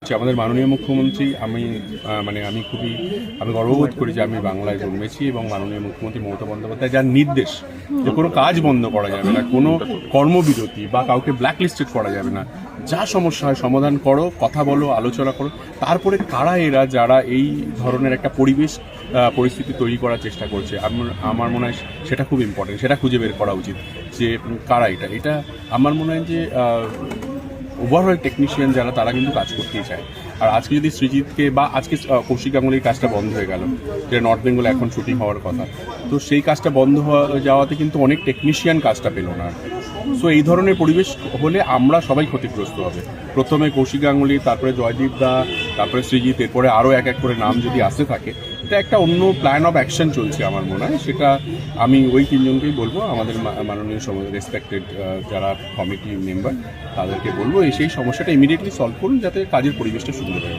আমাদের মাননীয় মুখ্যমন্ত্রী আমি খুবই গর্ববোধ করি যে আমি বাংলায় জন্মেছি এবং মাননীয় মুখ্যমন্ত্রী মমতা বন্দ্যোপাধ্যায় যার নির্দেশ যে কোনো কাজ বন্ধ করা যাবে না, কোনো কর্মবিরতি বা কাউকে ব্ল্যাকলিস্টেড করা যাবে না, যা সমস্যা হয় সমাধান করো, কথা বলো, আলোচনা করো। তারপরে কারা এরা যারা এই ধরনের একটা পরিস্থিতি তৈরি করার চেষ্টা করছে, আমার মনে হয় সেটা খুব ইম্পর্টেন্ট, সেটা খুঁজে বের করা উচিত যে কারা এটা আমার মনে হয় যে ওভারঅল টেকনিশিয়ান যারা তারা কিন্তু কাজ করতেই চায়। আর আজকে যদি সৃজিতকে বা আজকে কৌশিক গাঙ্গুলির কাজটা বন্ধ হয়ে গেল, যেটা নর্থ বেঙ্গলে এখন শুটিং হওয়ার কথা, তো সেই কাজটা বন্ধ যাওয়াতে কিন্তু অনেক টেকনিশিয়ান কাজটা পেল না। সো এই ধরনের পরিবেশ হলে আমরা সবাই ক্ষতিগ্রস্ত হবে। প্রথমে কৌশিক গাঙ্গুলি, তারপরে জয়দীপ দা, তারপরে সৃজিত, এরপরে আরও এক এক করে নাম যদি আসতে থাকে, এটা একটা অন্য প্ল্যান অফ অ্যাকশন চলছে আমার মনে হয়। সেটা আমি ওই তিনজনকেই বলবো, আমাদের মাননীয় রেসপেক্টেড যারা কমিটি মেম্বার তাদেরকে বলবো সেই সমস্যাটা ইমিডিয়েটলি সলভ করুন যাতে কাজের পরিবেশটা সুন্দর হয়।